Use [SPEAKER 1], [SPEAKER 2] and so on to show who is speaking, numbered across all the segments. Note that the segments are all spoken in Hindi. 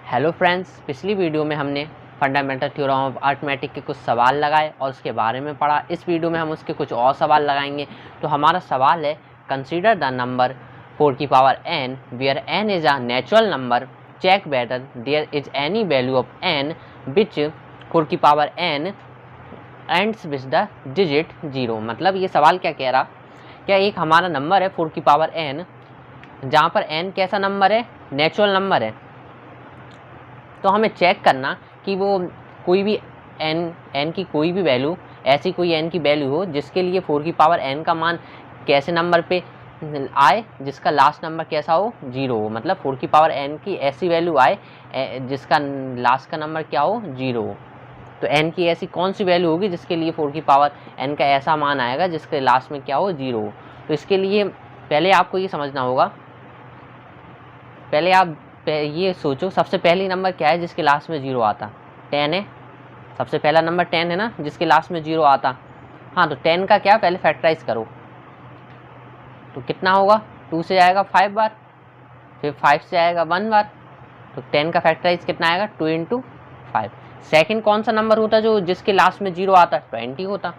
[SPEAKER 1] हेलो फ्रेंड्स, पिछली वीडियो में हमने फंडामेंटल थ्योरम ऑफ अरिथमेटिक के कुछ सवाल लगाए और उसके बारे में पढ़ा। इस वीडियो में हम उसके कुछ और सवाल लगाएंगे। तो हमारा सवाल है, कंसीडर द नंबर 4 की power n where n is a natural number, check whether there is any value of n which 4 की power n ends with the digit 0। मतलब ये सवाल क्या कह रहा, क्या एक हमारा नंबर है 4 की पावर n, जहाँ पर n कैसा नंबर है, नेचुरल नंबर है। तो हमें चेक करना कि वो कोई भी n की कोई भी वैल्यू, ऐसी कोई n की वैल्यू हो जिसके लिए 4 की पावर n का मान कैसे नंबर पे आए, जिसका लास्ट नंबर कैसा हो, 0 हो। मतलब 4 की पावर n की ऐसी वैल्यू आए जिसका लास्ट का नंबर क्या हो, 0 हो। तो n की ऐसी कौन सी वैल्यू होगी जिसके लिए 4 की पावर n का ऐसा मान आएगा जिसके लास्ट में क्या हो, 0 हो। तो इसके लिए पहले आपको ये समझना होगा, पहले आप ये सोचो सबसे पहली नंबर क्या है जिसके लास्ट में 0 आता, 10 है। सबसे पहला नंबर 10 है ना, जिसके लास्ट में 0 आता। हाँ, तो 10 का क्या, पहले फैक्टराइज करो तो कितना होगा, 2 से आएगा 5 बार, फिर 5 से आएगा 1 बार। तो 10 का फैक्टराइज कितना आएगा, 2 × 5। सेकेंड कौन सा नंबर होता जो जिसके लास्ट में 0 आता, 20 होता।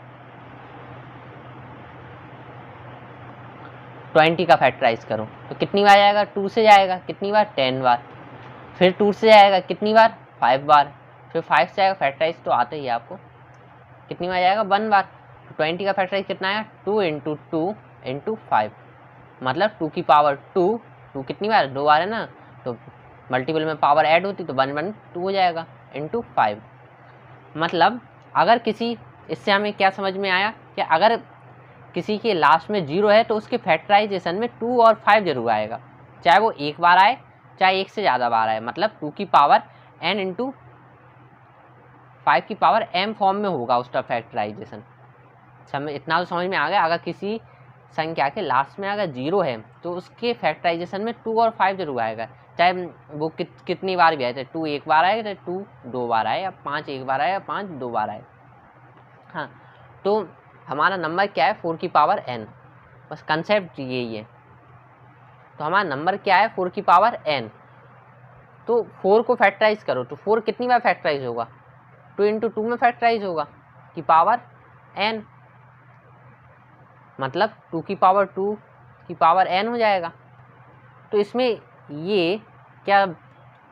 [SPEAKER 1] 20 का फैक्टराइज करो तो कितनी बार आएगा, 2 से जाएगा कितनी बार, 10 बार। फिर 2 से आएगा कितनी बार, 5 बार। फिर 5 से आएगा, फैक्टराइज तो आता ही है आपको, कितनी बार आएगा, 1 बार। 20 का फैक्टराइज कितना आएगा, 2 × 2 × 5। मतलब 2 की पावर 2 कितनी बार, 2 बार है ना, तो मल्टीपल में पावर ऐड होती तो 1 1 2 हो जाएगा × 5। मतलब अगर किसी, इससे हमें क्या समझ में आया कि अगर किसी के लास्ट में 0 है तो उसके फैक्टराइजेशन में 2 और 5 जरूर आएगा, चाहे वो एक बार आए चाहे एक से ज़्यादा बार आए। मतलब 2 की पावर n × 5 की पावर m फॉर्म में होगा उसका फैक्टराइजेशन। समझ, इतना तो समझ में आ गया। अगर किसी संख्या के लास्ट में अगर 0 है तो उसके फैक्टराइजेशन में 2 और 5 जरूर आएगा, चाहे वो कितनी बार भी आए, चाहे 2 एक बार आए, चाहे 2 2 बार आए, या 5 एक बार आए, या 5 2 बार आए। हाँ, तो हमारा नंबर क्या है, 4 की पावर n। बस कंसेप्ट यही है। तो हमारा नंबर क्या है, 4 की पावर n। तो 4 को फैक्टराइज करो तो 4 कितनी बार फैक्टराइज होगा, 2 × 2 में फैक्टराइज होगा की पावर n। मतलब 2 की पावर 2 की पावर n हो जाएगा। तो इसमें ये क्या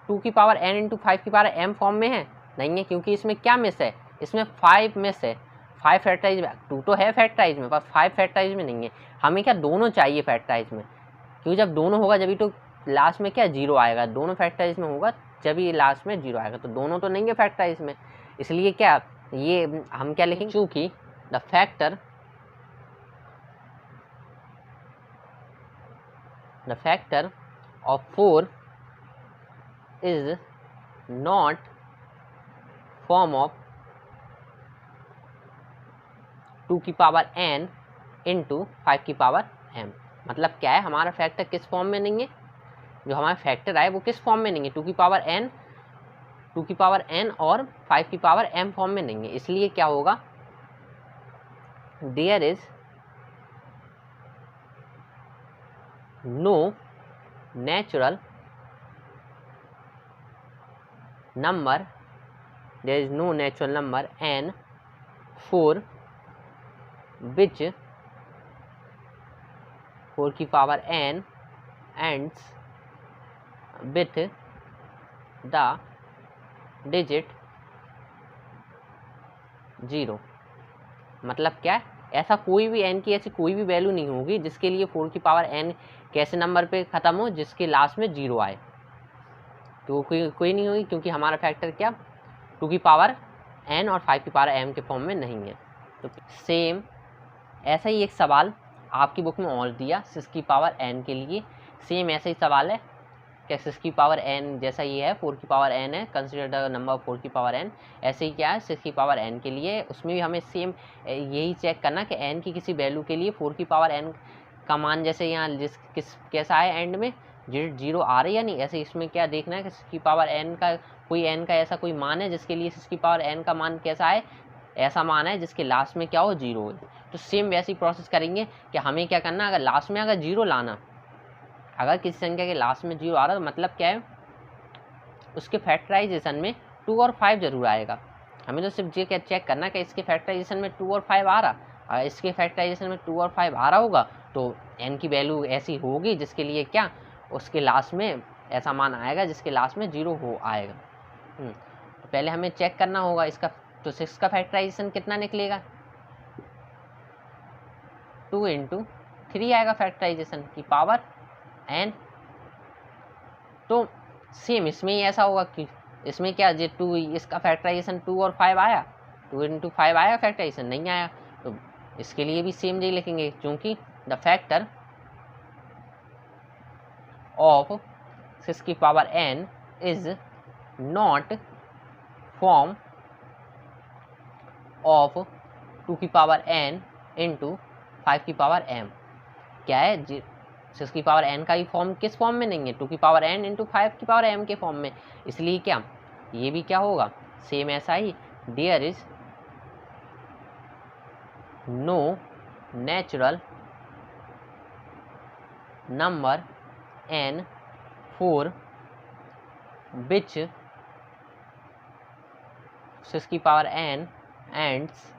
[SPEAKER 1] 2 की पावर n × 5 की पावर m फॉर्म में है, नहीं है, क्योंकि इसमें क्या मिस है, इसमें 5 मिस है। 5 फैक्टराइज में, 2 तो है फैक्टराइज में पर 5 फैक्टराइज में नहीं है। हमें क्या, दोनों चाहिए फैक्टराइज में, क्योंकि जब दोनों होगा जब तो लास्ट में क्या 0 आएगा। दोनों फैक्टराइज में होगा जब ये लास्ट में 0 आएगा, तो दोनों तो नहीं है फैक्टराइज में। इसलिए क्या, ये हम क्या लिखेंगे, चूंकि the factor of 4 is not form of 2 की पावर n × 5 की पावर m। मतलब क्या है, हमारा फैक्टर किस फॉर्म में नहीं है, जो हमारा फैक्टर आए वो किस फॉर्म में नहीं है, 2 की पावर n और 5 की पावर m फॉर्म में नहीं है। इसलिए क्या होगा, there is no natural number n for which 4 की power n ends with the digit 0। मतलब क्या है, ऐसा कोई भी n की ऐसी कोई भी वैल्यू नहीं होगी जिसके लिए 4 की पावर n कैसे नंबर पे ख़त्म हो, जिसके लास्ट में 0 आए। तो कोई नहीं होगी, क्योंकि हमारा फैक्टर क्या 2 की पावर n और 5 की पावर m के फॉर्म में नहीं है। तो सेम ऐसा ही एक सवाल आपकी बुक में और दिया 6 की पावर n के लिए। सेम ऐसा ही सवाल है क्या, 6 की पावर n जैसा ये है 4 की पावर n है, कंसिडर द नंबर 4 की पावर n, ऐसे ही क्या है 6 की पावर n के लिए। उसमें भी हमें सेम यही चेक करना कि n की किसी वैल्यू के लिए 4 की पावर n का मान जैसे यहाँ कैसा है, एंड में 0 आ रही है या नहीं, ऐसे इसमें क्या देखना है कि 6 की पावर n का कोई n का ऐसा कोई मान है जिसके लिए 6 की पावर n का मान कैसा है, ऐसा मान है जिसके लास्ट में क्या हो, 0 हो। तो सेम वैसी प्रोसेस करेंगे कि हमें क्या करना, अगर लास्ट में अगर 0 लाना, अगर किसी संख्या के लास्ट में 0 आ रहा है तो मतलब क्या है, उसके फैक्टराइजेशन में 2 और 5 जरूर आएगा। हमें तो सिर्फ ये चेक करना कि इसके फैक्टराइजेशन में 2 और 5 आ रहा। अगर इसके फैक्टराइजेशन में 2 और 5 आ रहा होगा तो n की वैल्यू ऐसी होगी जिसके लिए क्या उसके लास्ट में ऐसा मान आएगा जिसके लास्ट में 0 हो आएगा। तो पहले हमें चेक करना होगा इसका। तो 6 का फैक्टराइजेशन कितना निकलेगा? 2 × 3 आएगा फैक्टराइजेशन की पावर n। तो सेम इसमें ही ऐसा होगा कि इसमें क्या जो 2 इसका फैक्टराइजेशन 2 और 5 आया, 2 × 5 आया फैक्टराइजेशन नहीं आया, तो इसके लिए भी सेम जी लिखेंगे क्योंकि द फैक्टर ऑफ 6 की power n is not form of 2 की पावर n × 5 की पावर m। क्या है 6 की पावर n का ही फॉर्म किस फॉर्म में नहीं है? 2 की पावर n × 5 की पावर m के फॉर्म में। इसलिए क्या ये भी क्या होगा सेम ऐसा ही, there is no natural number n for which 6 की power n ends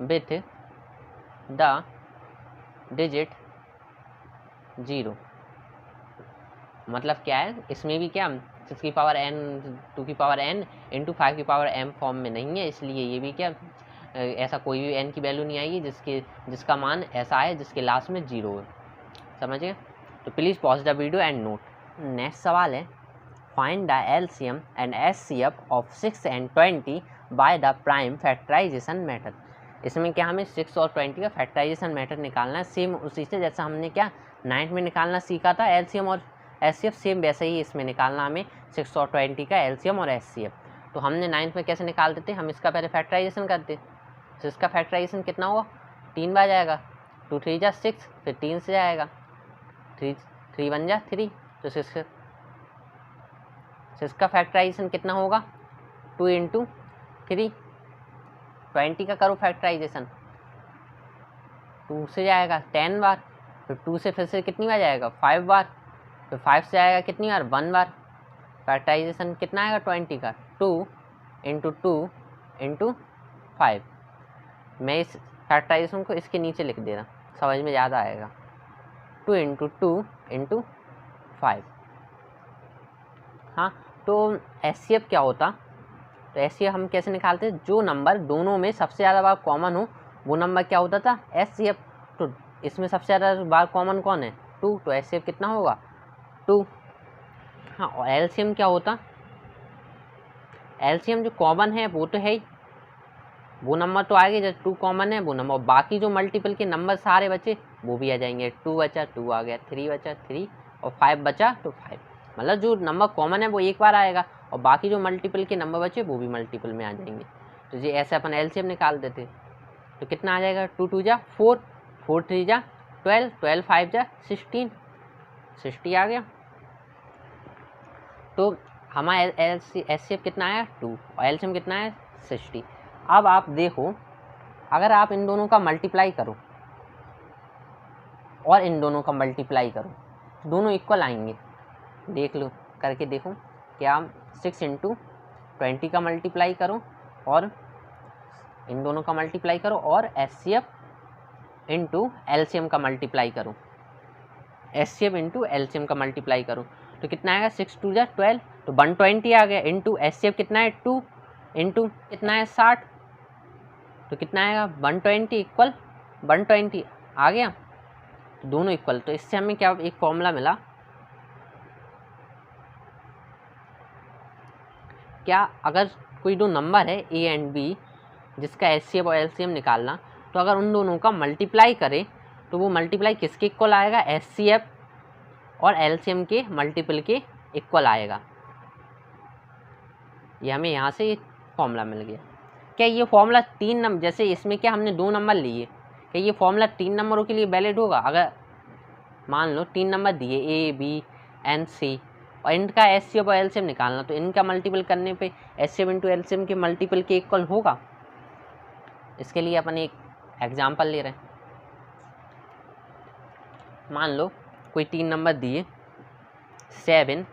[SPEAKER 1] with the digit 0। मतलब क्या है इसमें भी क्या 6 की पावर n 2 की पावर n × 5 की पावर m फॉर्म में नहीं है। इसलिए ये भी क्या ऐसा कोई भी n की वैल्यू नहीं आएगी जिसका मान ऐसा है जिसके लास्ट में 0 है। समझ गए? तो please pause the video and note. Next सवाल है find the LCM and HCF of 6 and 20 by the prime factorisation method. इसमें क्या हमें 6 और 20 का फैक्टराइजेशन मेथड निकालना है, सेम उसी से जैसा हमने क्या 9th में निकालना सीखा था एलसीएम और एचसीएफ, सेम वैसे ही इसमें निकालना हमें 6 और 20 का एलसीएम और एचसीएफ। तो हमने 9th में कैसे निकालते थे, हम इसका पहले फैक्टराइजेशन करते। तो इसका फैक्टराइजेशन कितना हुआ 3 बार जाएगा, 2 3 जा 6, फिर 3 से जाएगा 3 1 जा 3। तो 6 का फैक्टराइजेशन कितना होगा 2 × 3। 20 का करो फैक्टराइजेशन, 2 से जाएगा 10 बार, फिर 2 से फिर से कितनी बार जाएगा 5 बार, फिर 5 से आएगा कितनी बार 1 बार। फैक्टराइजेशन कितना आएगा 20 का 2 × 2 × 5। मैं इस फैक्टराइजेशन को इसके नीचे लिख दे रहा, समझ में ज़्यादा आएगा। 2 × 2 × 5। हाँ, तो एचसीएफ क्या होता, तो एचसीएफ हम कैसे निकालते हैं, जो नंबर दोनों में सबसे ज़्यादा बार कॉमन हो वो नंबर क्या होता था एचसीएफ। तो इसमें सबसे ज़्यादा बार कॉमन कौन है 2, तो एचसीएफ कितना होगा 2। हाँ, और एलसीएम क्या होता, एलसीएम जो कॉमन है वो तो है ही, वो नंबर तो आएगा जब 2 कॉमन है वो नंबर, बाकी जो मल्टीपल के नंबर सारे बचे वो भी आ जाएंगे। 2 बचा 2 आ गया, 3 बचा 3 और 5 बचा तो 5। मतलब जो नंबर कॉमन है वो एक बार आएगा और बाकी जो मल्टीपल के नंबर बचे वो भी मल्टीपल में आ जाएंगे। तो ये ऐसे अपन एलसीएम निकाल देते। तो कितना आ जाएगा 2 2 जा 4, 4 3 जा 12, 12 5 जा 16, 60 आ गया। तो हमारा एचसीएफ कितना आया 2 और एलसीएम कितना है 60। अब आप देखो अगर आप इन दोनों का मल्टीप्लाई करो और इन दोनों का मल्टीप्लाई करो, दोनों इक्वल आएंगे। देख लो करके देखो, क्या 6 × 20 का मल्टीप्लाई करो और इन दोनों का मल्टीप्लाई करो और एचसीएफ × एलसीएम का मल्टीप्लाई करो, एचसीएफ × एलसीएम का मल्टीप्लाई करो तो कितना आएगा 6 2 जा 12, तो 120 आ गया। इंटू एचसीएफ कितना है 2, इंटू कितना है 60, तो कितना आएगा 120 इक्वल 120 आ गया। तो दोनों इक्वल, तो इससे हमें क्या एक फॉर्मूला मिला, क्या अगर कोई दो नंबर है ए एंड बी जिसका एचसीएफ और एलसीएम निकालना, तो अगर उन दोनों का मल्टीप्लाई करें तो वो मल्टीप्लाई किसके इक्वल आएगा एचसीएफ और एलसीएम के मल्टीपल के इक्वल आएगा। ये हमें यहाँ से ये फॉर्मूला मिल गया। क्या ये फॉर्मूला 3 नंबर, जैसे इसमें क्या हमने 2 नंबर लिए, क्या ये फॉर्मूला 3 नंबरों के लिए वैलिड होगा? अगर मान लो 3 नंबर दिए ए बी एन सी और इनका एचसीएफ और एलसीएम निकालना, तो इनका मल्टीपल करने पे एचसीएफ × एलसीएम के मल्टीपल के इक्वल होगा। इसके लिए अपन एक एग्जांपल ले रहे हैं। मान लो कोई 3 नंबर दिए 6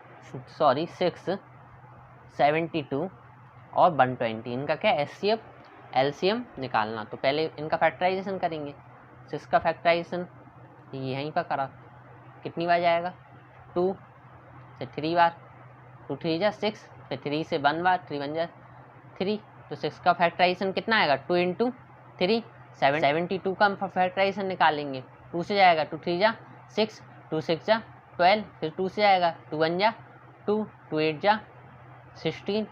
[SPEAKER 1] 72 और 120, इनका क्या HCF LCM निकालना। तो पहले इनका फैक्टराइजेशन करेंगे। 6 का फैक्टराइजेशन यहीं पर करा, कितनी बार जाएगा 2 से 3 बार, 2 3 जा 6, फिर 3 से 1 बार, 3 1 जा 3। तो 6 का फैक्टराइजेशन कितना आएगा 2 × 3 72 का हम फैक्टराइजेशन निकालेंगे। 2 से जाएगा 2 3 जा 6, 2 6 जा 12, फिर 2 से जाएगा 2 1 जा 2, 2 8 जा 16,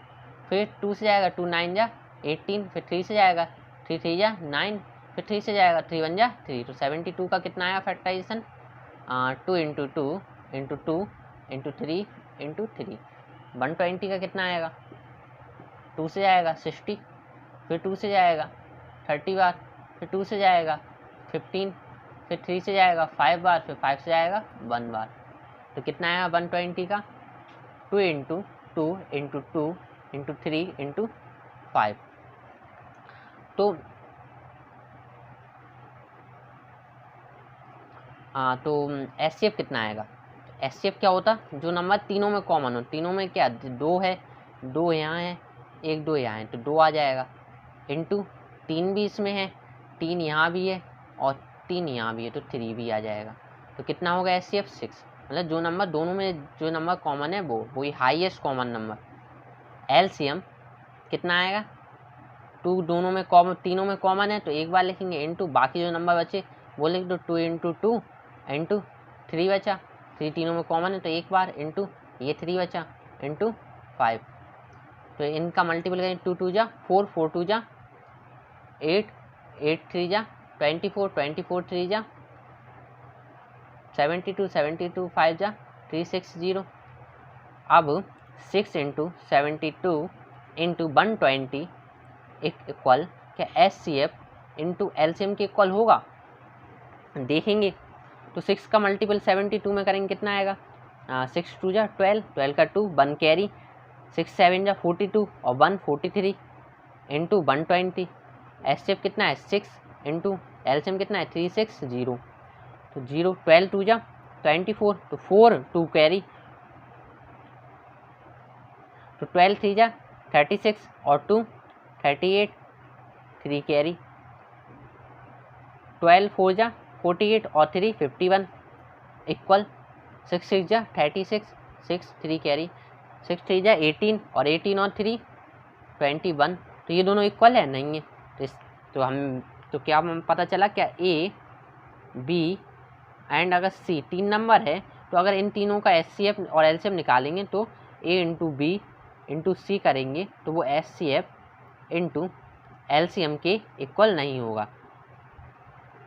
[SPEAKER 1] फिर 2 से जाएगा 2 9 जा 18, फिर 3 से जाएगा 3 3 जा 9, फिर 3 से जाएगा 3 1 जा 3। तो 72 का कितना आया फैक्टराइजेशन 2 × 2 × 2 × 3 × 3। 120 का कितना आएगा 2 से जाएगा 60, फिर 2 से जाएगा 30 बार, फिर 2 से जाएगा 15, फिर 3 से जाएगा 5 बार, फिर 5 से जाएगा 1 बार। तो कितना आया 120 का 2 × 2 × 2 × 3 × 5। तो HCF कितना आएगा। HCF क्या होता, जो नंबर तीनों में कॉमन हो, तीनों में क्या 2 है, 2 यहाँ है, 1 2 यहाँ है, तो 2 आ जाएगा, इंटू 3 भी इसमें है, 3 यहाँ भी है और 3 यहाँ भी है, तो 3 भी आ जाएगा। तो कितना होगा HCF 6। मतलब जो नंबर दोनों में जो नंबर कॉमन है वही हाईएस्ट कॉमन नंबर। LCM कितना आएगा 2 दोनों में कॉमन, तीनों में कॉमन है तो एक बार लिखेंगे, इंटू बाकी जो नंबर बचे वो लिख दो 2 × 2 इंटू 3 बचा, 3 तीनों में कॉमन है तो एक बार, इंटू ये 3 बचा इंटू 5। तो इनका मल्टीपल करें 2 2 जा 4, 4 2 जा 8, 8 3 जा 24, 24 3 जा 72, 72 5 जा 360। अब 6 × 72 × 120 इक्वल क्या HCF इंटू LCM के इक्वल होगा, देखेंगे। तो 6 का मल्टीपल 72 में करेंगे, कितना आएगा 6 2 जा 12, 12 का 2 1 कैरी, 6 7 जा 42 और 1 43 इंटू 120। HCF कितना है 6 इंटू LCM कितना है 360। तो 0 12 2 जा 24, तो 4 2 कैरी, तो 12 3 जा 36 और 2 38, 3 कैरी, 12 4 जा 48 और 3 51 इक्वल 6 6 जा 36, 6 3 कैरी, 6 3 जा 18 और 18 और 3 21। तो ये दोनों इक्वल है, नहीं है। तो क्या पता चला, क्या A B एंड अगर C 3 नंबर है तो अगर इन तीनों का HCF और LCM निकालेंगे तो A × B × C करेंगे तो वो HCF × LCM के इक्वल नहीं होगा।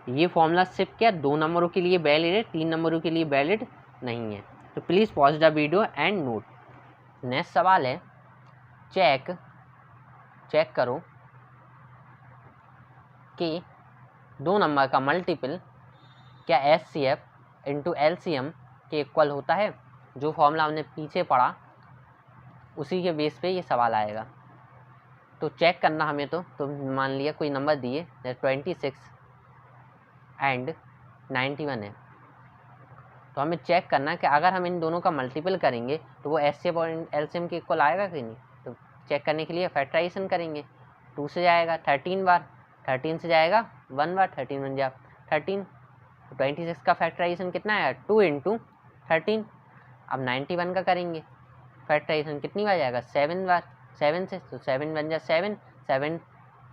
[SPEAKER 1] ये फॉर्मूला सिर्फ क्या 2 नंबरों के लिए वैलिड है, 3 नंबरों के लिए वैलिड नहीं है। तो please pause the video and note. Next सवाल है, चेक करो कि 2 नंबर का मल्टीपल क्या HCF × LCM के इक्वल होता है। जो फॉर्मूला हमने पीछे पढ़ा उसी के बेस पे ये सवाल आएगा। तो चेक करना हमें, तो मान लिया कोई नंबर दिए 26 एंड 91 है, तो हमें चेक करना कि अगर हम इन दोनों का मल्टीपल करेंगे तो वो HCF और LCM के इक्वल आएगा कि नहीं। तो चेक करने के लिए फैक्टराइजेशन करेंगे। 2 से जाएगा 13 बार, 13 से जाएगा 1 बार, 13 1 जा 13। तो 26 का फैक्टराइजेशन कितना आएगा 2 × 13। अब 91 का करेंगे फैक्टराइजेशन, कितनी बार जाएगा 7 बार, 7 से, तो 7 1 जा 7, 7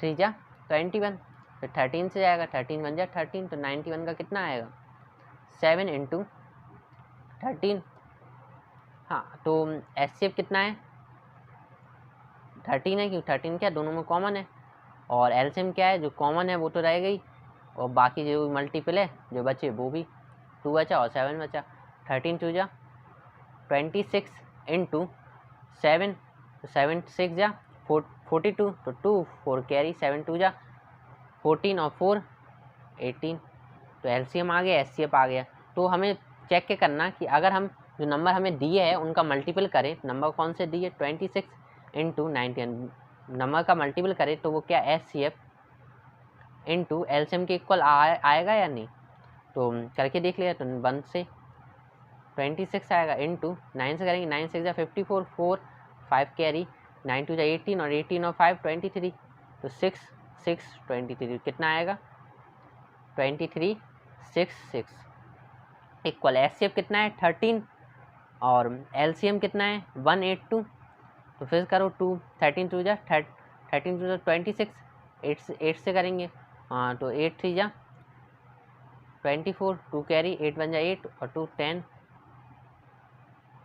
[SPEAKER 1] 3 जा 21, फिर 13 से जाएगा 13 1 जा 13। तो 91 का कितना आएगा 7 × 13। हाँ, तो HCF कितना है 13 है, क्योंकि 13 क्या दोनों में कॉमन है, और LCM क्या है जो कॉमन है वो तो रह गई, और बाकी जो मल्टीपल है जो बचे वो भी 2 बचा और 7 बचा। 13 2 जा 26 × 7, तो 7 6 जा 42, तो 2 4 कैरी, 7 2 जा 14 और 4 18। तो LCM आ गया, HCF आ गया। तो हमें चेक के करना कि अगर हम जो नंबर हमें दिए है उनका मल्टीपल करें, नंबर कौन से दिए 26 × 91 नंबर का मल्टीपल करें तो वो क्या HCF × LCM के इक्वल आएगा या नहीं। तो करके देख लिया, तो 1 से 26 आएगा, इंटू 9 से करेंगे, 9 6 जा 54, 4 5 कैरी, 9 टू जा 18 और 18 और 5 23, तो 6 6 23 कितना आएगा 23 6 6 इक्वल एचसीएफ कितना है 13 और एलसीएम कितना है 182, तो फिर करो 2 13 टू जा 26, 8 से करेंगे हाँ, तो 8 3 जा 24, 2 कैरी, 8 1 जा 8 और 2 10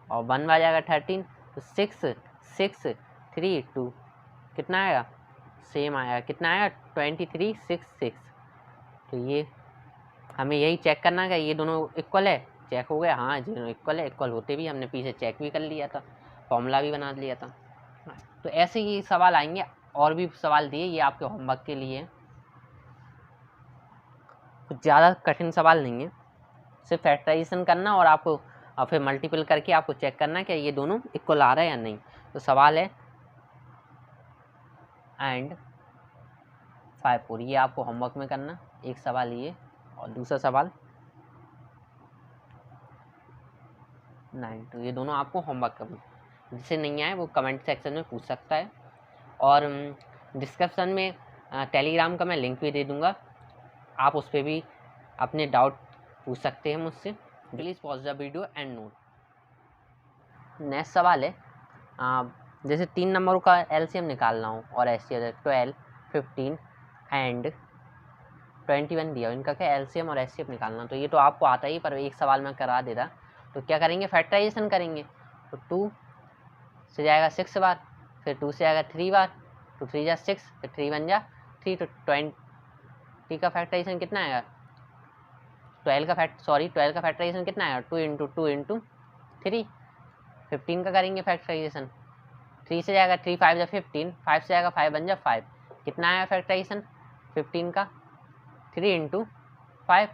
[SPEAKER 1] और 1 आ जाएगा 13, तो 6 6 3 2 कितना आएगा सेम आएगा, कितना आएगा 23 6 6। तो ये हमें यही चेक करना है कि ये दोनों इक्वल है, चेक हो गया हाँ ये दोनों इक्वल है, इक्वल होते भी हमने पीछे चेक भी कर लिया था, फॉर्मूला भी बना लिया था। तो ऐसे ही सवाल आएंगे, और भी सवाल दिए, ये आपके होमवर्क के लिए कुछ ज़्यादा कठिन सवाल नहीं है, सिर्फ फैक्टराइजेशन करना और आपको और फिर मल्टीपल करके आपको चेक करना है कि ये दोनों इक्वल आ रहा है या नहीं। तो सवाल है एंड 5 4, ये आपको होमवर्क में करना, एक सवाल ये और दूसरा सवाल 9 2, ये दोनों आपको होमवर्क करना, जिसे नहीं आए वो कमेंट सेक्शन में पूछ सकता है। और डिस्क्रिप्शन में टेलीग्राम का मैं लिंक भी दे दूँगा, आप उस पर भी अपने डाउट पूछ सकते हैं मुझसे। Please pause the video and note. Next सवाल है जैसे 3 नंबरों का एलसीएम निकालना हो और एचसीएफ 12 15 एंड 21 दिया, इनका क्या एलसीएम और एचसीएफ निकालना, तो ये तो आपको आता ही, पर एक सवाल में करा देता। तो क्या करेंगे फैक्टराइजेशन करेंगे, तो 2 से जाएगा 6 बार, फिर 2 से आएगा 3 बार, तो 3 जा 6, फिर 3 1 जा 3, तो 20 का फैक्टराइजेशन कितना आएगा 12 का फैक्टराइजेशन कितना आएगा 2 इंटू 2 इंटू 3। 15 का करेंगे फैक्टराइजेशन, 3 से जाएगा 3 5 जा 15, 5 से जाएगा 5 1 जा 5, कितना आया फैक्टराइजेशन 15 का 3 इंटू 5।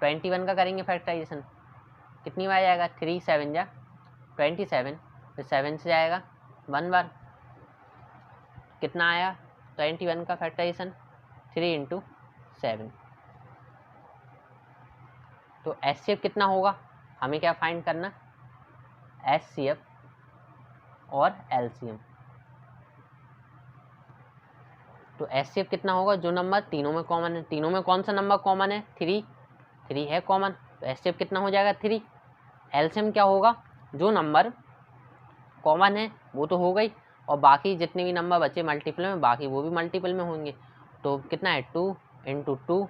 [SPEAKER 1] 21 का करेंगे फैक्टराइजेशन, कितनी बार जाएगा 3 7 जा 27, फिर 7 से जाएगा 1 बार, कितना आया 21 का फैक्टराइजेशन 3 इंटू 7। तो एचसीएफ कितना होगा, हमें क्या फाइंड करना एचसीएफ और एलसीएम। तो एचसीएफ कितना होगा, जो नंबर तीनों में कॉमन है, तीनों में कौन सा नंबर कॉमन है 3 है कॉमन, तो एचसीएफ कितना हो जाएगा 3। एलसीएम क्या होगा, जो नंबर कॉमन है वो तो हो गई, और बाकी जितने भी नंबर बचे मल्टीपल में, बाकी वो भी मल्टीपल में होंगे, तो कितना है 2 इंटू 2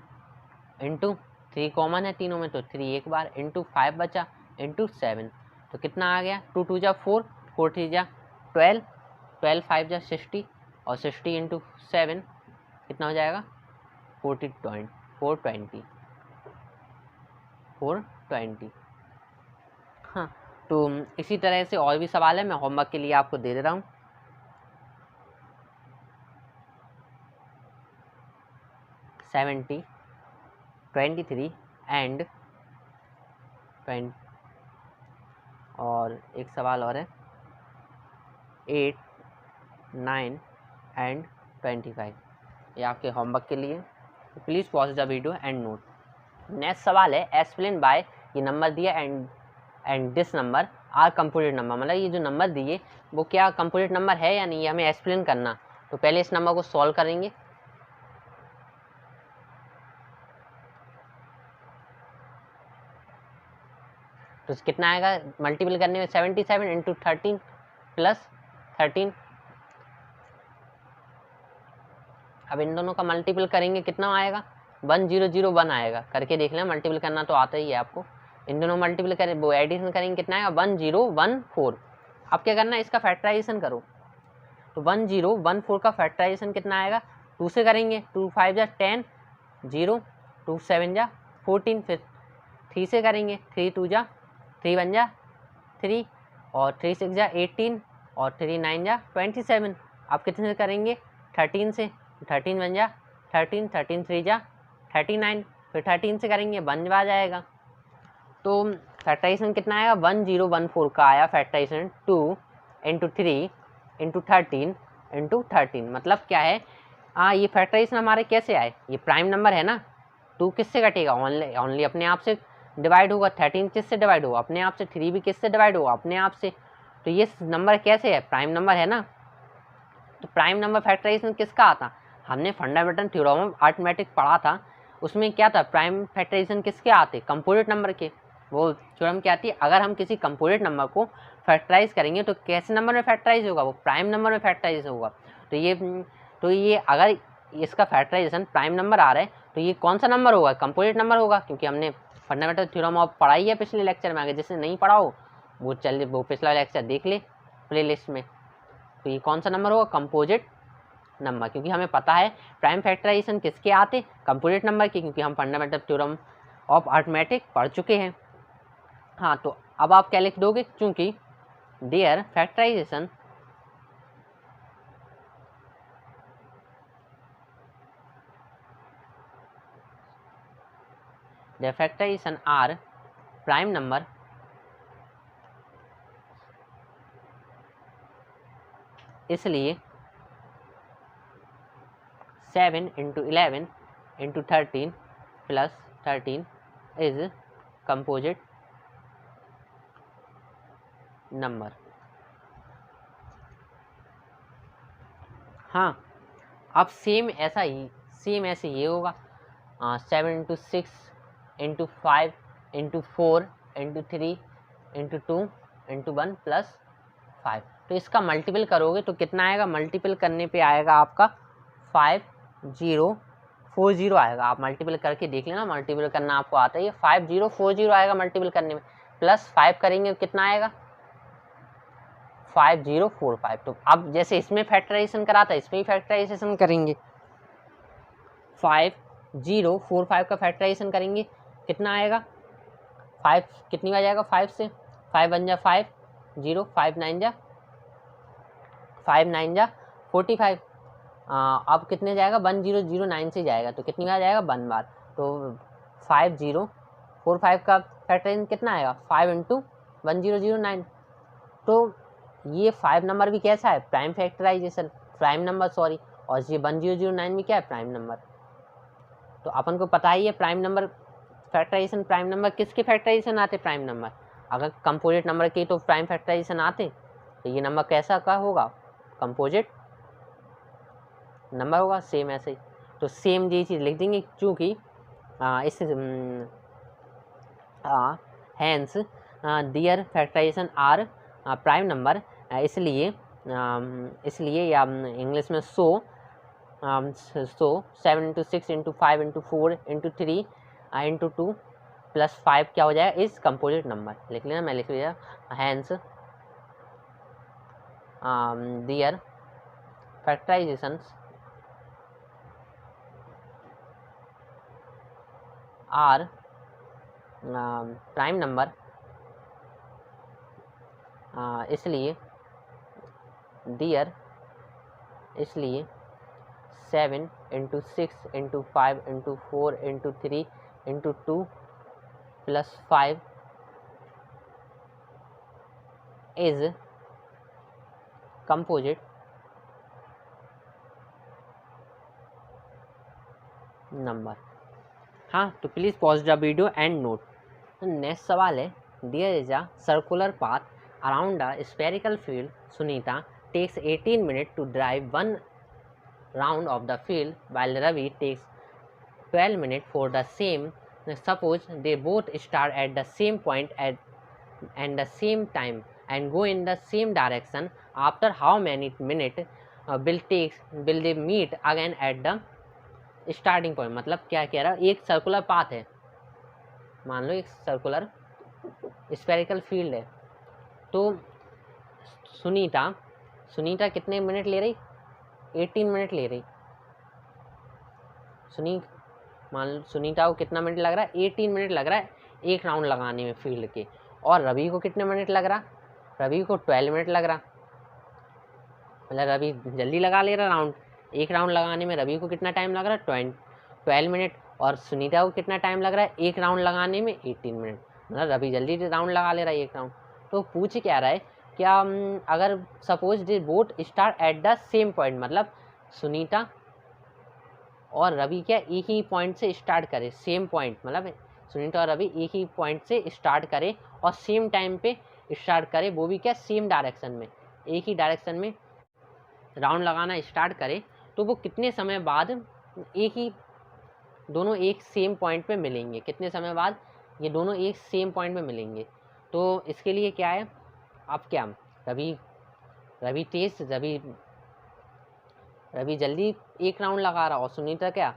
[SPEAKER 1] इंटू 3 कॉमन है तीनों में, तो 3 एक बार इंटू 5 बचा इंटू 7, तो कितना आ गया 2 2 जा 4, 4 3 जा 12, 12 5 जा 60 और 60 इंटू 7 कितना हो जाएगा 420। हाँ, तो इसी तरह से और भी सवाल है, मैं होमवर्क के लिए आपको दे रहा हूँ। $70, 23 एंड 20, और एक सवाल और है 8 9 एंड 25, ये आपके होमवर्क के लिए। Please pause the video and note. Next सवाल है एक्सप्लेन बाय, ये नंबर दिया and this number are composite number, मतलब ये जो नंबर दिए वो क्या कंपोजिट नंबर है या नहीं, ये हमें एक्सप्लेन करना। तो पहले इस नंबर को सॉल्व करेंगे, तो कितना आएगा मल्टीपल करने में 77 इंटू 13 प्लस 13। अब इन दोनों का मल्टीपल करेंगे कितना आएगा 1001 आएगा, करके देख लें, मल्टीपल करना तो आता ही है आपको। इन दोनों मल्टीपल करें, वो एडिशन करेंगे कितना आएगा 1014। अब क्या करना है, इसका फैक्टराइजेशन करो, तो 1014 का फैक्टराइजेशन कितना आएगा 2 से करेंगे, 2 5 जा 10, 0 2 7 जा 14, फिर 3 से करेंगे, 3 2 जा 3 1 जा 3 और 3 6 जा 18 और 3 9 जा 27। अब कितने से करेंगे 13 से, 13 1 जा 13, 13 3 जा 39, फिर 13 से करेंगे 1 आ जाएगा। तो फैक्टराइजेशन कितना आएगा 1014 का आया फैक्टराइजेशन 2 इंटू 3 इंटू 13 इंटू 13, मतलब क्या है ये फैक्टराइजेशन हमारे कैसे आए, ये प्राइम नंबर है ना, 2 किससे कटेगा ओनली अपने आप से डिवाइड होगा, 13 किससे डिवाइड होगा अपने आप से, 3 भी किससे डिवाइड होगा अपने आप से, तो ये नंबर कैसे है, प्राइम नंबर है ना। तो प्राइम नंबर फैक्टराइजेशन किसका आता, हमने फंडामेंटल थ्योरम ऑफ अरिथमेटिक पढ़ा था, उसमें क्या था, प्राइम फैक्टराइजेशन किसके आते, कंपोजिट नंबर के। वो थ्योरम क्या आती है, अगर हम किसी कंपोजिट नंबर को फैक्टराइज करेंगे तो कैसे नंबर में फैक्टराइज होगा, वो प्राइम नंबर में फैक्टराइज होगा। तो ये अगर इसका फैक्टराइजेशन प्राइम नंबर आ रहा है तो ये कौन सा नंबर होगा, कंपोजिट नंबर होगा, क्योंकि हमने फंडामेंटल थ्योरम ऑफ पढ़ाई है पिछले लेक्चर में। आगे जिसने नहीं पढ़ा हो वो पिछला लेक्चर देख ले प्लेलिस्ट में। तो ये कौन सा नंबर होगा, कंपोजिट नंबर, क्योंकि हमें पता है प्राइम फैक्टराइजेशन किसके आते, कंपोजिट नंबर के, क्योंकि हम फंडामेंटल थ्योरम ऑफ अरिथमेटिक पढ़ चुके हैं। हाँ, तो अब आप क्या लिख दोगे, चूंकि their factorisation are prime number, इसलिए 7 × 11 × 13 + 13 इज कंपोजिट नंबर। हाँ, अब सेम ऐसे ये होगा 7 × 6 × 5 × 4 × 3 × 2 × 1 + 5। तो इसका मल्टीपल करोगे तो कितना आएगा, मल्टीपल करने पे आएगा आपका 5040 आएगा। आप मल्टीपल करके देख लेना, मल्टीपल करना आपको आता है, ये 5040 आएगा मल्टीपल करने में, प्लस 5 करेंगे कितना आएगा 5045। तो अब जैसे इसमें फैक्टराइजेशन करा था इसमें ही फैक्टराइजेशन करेंगे, 5045 का फैक्टराइजेशन करेंगे कितना आएगा 5 कितनी आ जाएगा 5 से 5 1 जा 5 0 5 9 जा 45। अब कितने जाएगा 1009 से जाएगा, तो कितनी बार जाएगा 1 बार। तो 5045 का फैक्टराइजेशन कितना आएगा 5 × 1009। तो ये 5 नंबर भी कैसा है, prime factorisation, prime number sorry, और ये 1009 भी क्या है, प्राइम नंबर। तो अपन को पता ही है prime number factorisation, prime number किसके फैक्टराइजेशन आते, प्राइम नंबर। अगर कंपोजिट नंबर के तो प्राइम फैक्टराइजेशन आते, तो ये नंबर कैसा का होगा, कंपोजिट नंबर होगा, सेम ऐसे ही। तो सेम ये चीज़ लिख देंगे, चूँकि इससे hence their factorisation are prime number, इसलिए या इंग्लिश में सो 7 × 6 × 5 × 4 × 3 × 2 + 5 क्या हो जाएगा, इस कंपोजिट नंबर। लिख लेना, मैं लिख लिया, hence their factorisation are prime number, इसलिए 7 × 6 × 5 × 4 × 3 × 2 + 5 इज कंपोजिट नंबर। हाँ, तो please pause the video and note. Next सवाल है, there is a circular path around a spherical field, Sunita takes 18 minute to drive 1 round of the field while Ravi takes 12 minutes for the same. Suppose they both start at the same point and the same time and go in the same direction. After how many minutes will they meet again at the starting point? मतलब क्या कह रहा है, एक सर्कुलर पाथ है, मान लो एक सर्कुलर स्फेरिकल फील्ड है, तो सुनीता कितने मिनट ले रही, 18 मिनट ले रही। मान लो सुनीता को कितना मिनट लग रहा है, 18 मिनट लग रहा है एक राउंड लगाने में फील्ड के, और रवि को कितने मिनट लग रहा, रवि को 12 मिनट लग रहा, मतलब रवि जल्दी लगा ले रहा राउंड, एक राउंड लगाने में रवि को कितना टाइम लग रहा है 12 मिनट, और सुनीता को कितना टाइम लग रहा है एक राउंड लगाने में 18 मिनट, मतलब रवि जल्दी राउंड लगा ले रहा है एक राउंड। तो पूछ क्या रहा है, क्या अगर suppose they both start at the same point, मतलब सुनीता और रवि क्या एक ही पॉइंट से स्टार्ट करे, सेम पॉइंट, मतलब सुनीता और रवि एक ही पॉइंट से स्टार्ट करे और सेम टाइम पे स्टार्ट करे, वो भी क्या सेम डायरेक्शन में, एक ही डायरेक्शन में राउंड लगाना स्टार्ट करे, तो वो कितने समय बाद दोनों एक सेम पॉइंट पे मिलेंगे, कितने समय बाद ये दोनों एक सेम पॉइंट पे मिलेंगे। तो इसके लिए क्या है, अब क्या रवि जल्दी एक राउंड लगा रहा और सुनीता क्या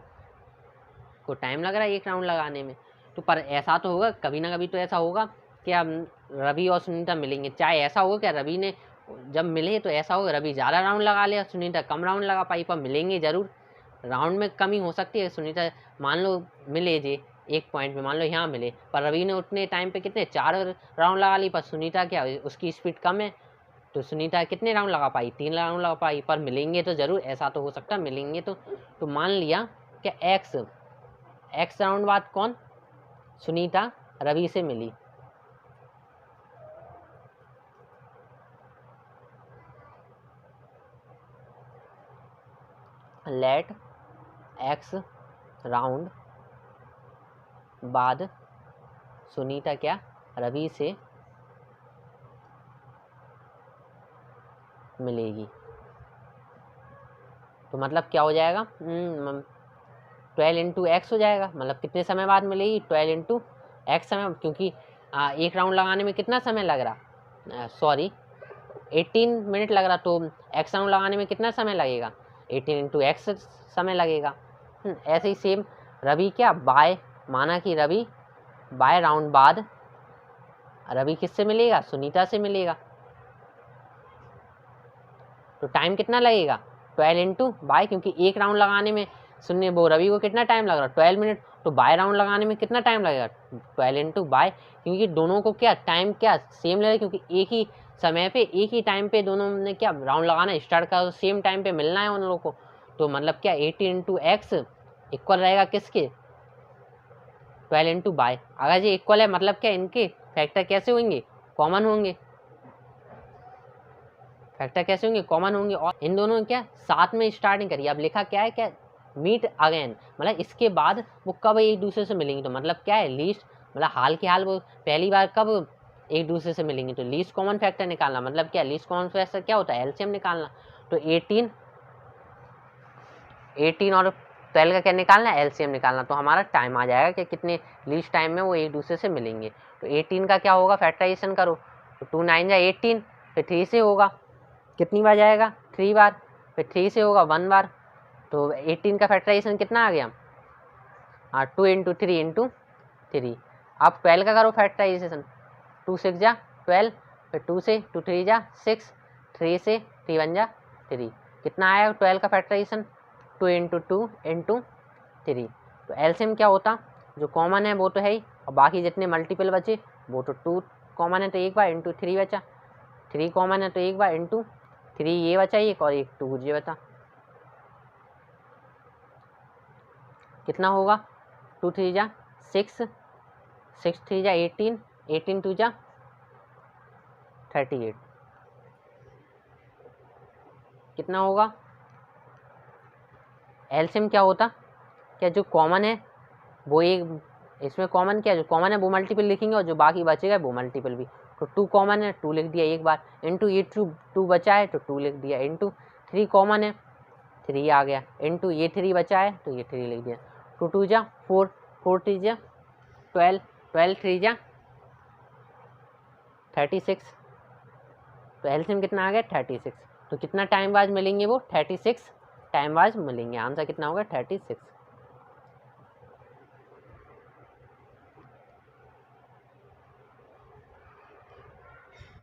[SPEAKER 1] को टाइम लग रहा है एक राउंड लगाने में। तो पर ऐसा तो होगा, कभी ना कभी तो ऐसा होगा कि अब रवि और सुनीता मिलेंगे, चाहे ऐसा होगा क्या रवि ने जब मिले तो ऐसा होगा रवि ज़्यादा राउंड लगा ले, सुनीता कम राउंड लगा पाई, पर मिलेंगे ज़रूर। राउंड में कमी हो सकती है, सुनीता मान लो मिले जे एक पॉइंट पे, मान लो यहाँ मिले, पर रवि ने उतने टाइम पे कितने 4 राउंड लगा ली, पर सुनीता क्या उसकी स्पीड कम है, तो सुनीता कितने राउंड लगा पाई, 3 राउंड लगा पाई, पर मिलेंगे तो ज़रूर, ऐसा तो हो सकता है मिलेंगे। तो मान लिया कि एक्स राउंड बाद कौन, सुनीता रवि से मिली। लेट एक्स राउंड बाद सुनीता क्या रवि से मिलेगी। तो मतलब क्या हो जाएगा, 12 इंटू एक्स हो जाएगा, मतलब कितने समय बाद मिलेगी, 12 इंटू एक्स समय, क्योंकि एक राउंड लगाने में कितना समय लग रहा, 18 मिनट लग रहा, तो एक्स राउंड लगाने में कितना समय लगेगा, 18 इंटू एक्स समय लगेगा। ऐसे ही सेम रवि क्या माना कि रवि बाय राउंड बाद रवि किससे मिलेगा, सुनीता से मिलेगा, तो टाइम कितना लगेगा, 12 इंटू बाय, क्योंकि एक राउंड लगाने में रवि को कितना टाइम लग रहा, 12 मिनट, तो बाय राउंड लगाने में कितना टाइम लगेगा, 12 इंटू बाय, क्योंकि दोनों को क्या टाइम क्या सेम लगेगा, क्योंकि एक ही समय पे एक ही टाइम पे दोनों ने क्या राउंड लगाना स्टार्ट करा, तो सेम टाइम पे मिलना है उन लोगों को। तो मतलब क्या 18 इंटू एक्स इक्वल रहेगा किसके, 12 इंटू बाय। अगर ये इक्वल है मतलब क्या इनके फैक्टर कैसे होंगे, कॉमन होंगे, फैक्टर कैसे होंगे, कॉमन होंगे, और इन दोनों ने क्या साथ में स्टार्टिंग करी। अब लिखा क्या है, क्या मीट अगेन, मतलब इसके बाद वो कब एक दूसरे से मिलेंगे, तो मतलब क्या है लीस्ट, मतलब हाल के हाल वो पहली बार कब एक दूसरे से मिलेंगे, तो लीस्ट कॉमन फैक्टर निकालना, मतलब क्या लीस्ट कॉमन फैक्टर क्या होता है, एलसीएम निकालना। तो 18 और 12 का क्या निकालना है, एलसीएम निकालना। तो हमारा टाइम आ जाएगा कि कितने लीस्ट टाइम में वो एक दूसरे से मिलेंगे। तो 18 का क्या होगा, फैक्टराइजेशन करो, तो 2 9 जा 18, फिर 3 से होगा, कितनी बार जाएगा, 3 बार, फिर 3 से होगा 1 बार, तो 18 का फैक्टराइजेशन कितना आ गया, 2 इंटू 3 इंटू 3। अब 12 का करो फैक्टराइजेशन, 2 6 जा 12, फिर 2 से 2 3 जा 6, 3 से 3 1 जा 3, कितना आया 12 का फैक्टराइजेशन, 2 इंटू 2 इंटू 3। तो एलसीएम क्या होता, जो कॉमन है वो तो है ही, और बाकी जितने मल्टीपल बचे वो तो 2 कॉमन है तो एक बार इंटू 3 बचा, 3 कॉमन है तो एक बार इंटू 3 ये बचा एक, और एक 2 ये बचा, कितना होगा 2 3 जा 6, 6 3 जा 18, 18 2 जा 38, कितना होगा। एलसीएम क्या होता, क्या जो कॉमन है वो एक, इसमें कॉमन क्या है, जो कॉमन है वो मल्टीपल लिखेंगे, और जो बाकी बचेगा वो मल्टीपल भी। तो 2 कॉमन है 2 लिख दिया एक बार, इंटू ये 2 बचा है तो 2 लिख दिया, इंटू 3 कॉमन है 3 आ गया, इंटू ये 3 बचा है तो ये 3 लिख दिया, 2 2 जा 4, 4 3 जा 12, 12 3 जा 36, तो एलसीएम कितना आ गया 36। तो कितना टाइम बाद मिलेंगे वो, 36 टाइम बाद मिलेंगे, आंसर कितना होगा 36।